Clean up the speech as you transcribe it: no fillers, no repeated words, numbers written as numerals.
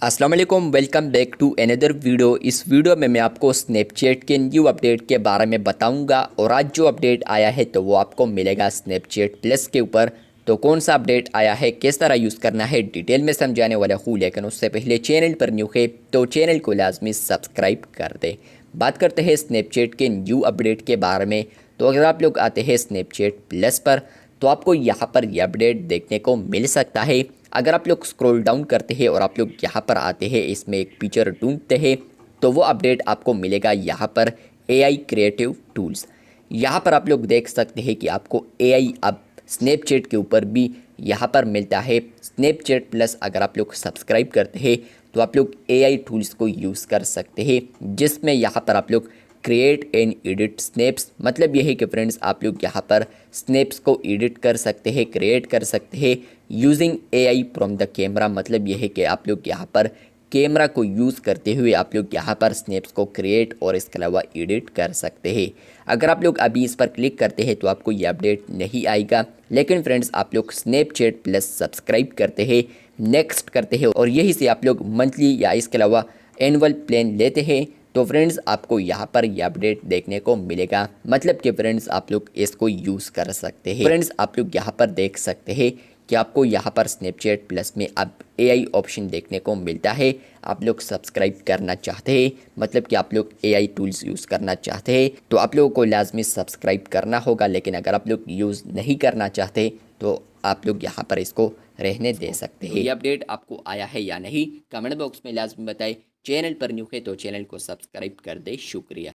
अस्सलाम वालेकुम, welcome back to another video. इस वीडियो में मैं आपको स्नैपचैट के न्यू अपडेट के बारे में बताऊंगा और आज जो अपडेट आया है तो वो आपको मिलेगा स्नैपचैट प्लस के ऊपर। तो कौन सा अपडेट आया है, किस तरह यूज़ करना है, डिटेल में समझाने वाला हूँ। लेकिन उससे पहले चैनल पर न्यू है तो चैनल को लाजमी सब्सक्राइब कर दे। बात करते हैं स्नैपचैट के न्यू अपडेट के बारे में। तो अगर आप लोग आते हैं स्नैपचैट प्लस पर तो आपको यहाँ पर यह अपडेट देखने को मिल सकता है। अगर आप लोग स्क्रॉल डाउन करते हैं और आप लोग यहाँ पर आते हैं, इसमें एक फीचर ढूंढते हैं तो वो अपडेट आपको मिलेगा यहाँ पर एआई क्रिएटिव टूल्स। यहाँ पर आप लोग देख सकते हैं कि आपको एआई अब स्नैपचैट के ऊपर भी यहाँ पर मिलता है। स्नैपचैट प्लस अगर आप लोग सब्सक्राइब करते हैं तो आप लोग एआई टूल्स को यूज़ कर सकते हैं, जिसमें यहाँ पर आप लोग क्रिएट एंड एडिट स्नैप्स, मतलब यह है कि फ्रेंड्स आप लोग यहाँ पर स्नैप्स को एडिट कर सकते हैं, क्रिएट कर सकते हैं using AI from the camera. मतलब यह है कि आप लोग यहाँ पर कैमरा को यूज़ करते हुए आप लोग यहाँ पर स्नैप्स को क्रिएट और इसके अलावा एडिट कर सकते हैं। अगर आप लोग अभी इस पर क्लिक करते हैं तो आपको ये अपडेट नहीं आएगा, लेकिन फ्रेंड्स आप लोग स्नैपचैट प्लस सब्सक्राइब करते हैं, नेक्स्ट करते हैं और यही से आप लोग मंथली या इसके अलावा एनुअल प्लान लेते हैं तो फ्रेंड्स आपको यहाँ पर यह अपडेट देखने को मिलेगा। मतलब कि फ्रेंड्स आप लोग इसको यूज़ कर सकते हैं। फ्रेंड्स आप लोग यहाँ पर देख सकते हैं कि आपको यहाँ पर स्नैपचैट प्लस में अब एआई ऑप्शन देखने को मिलता है। आप लोग सब्सक्राइब करना चाहते हैं, मतलब कि आप लोग एआई टूल्स यूज़ करना चाहते हैं तो आप लोगों को लाजमी सब्सक्राइब करना होगा। लेकिन अगर आप लोग यूज़ नहीं करना चाहते तो आप लोग यहाँ पर इसको रहने दे सकते हैं। ये अपडेट आपको आया है या नहीं, कमेंट बॉक्स में लाजमी बताएं। चैनल पर न्यू है तो चैनल को सब्सक्राइब कर दे। शुक्रिया।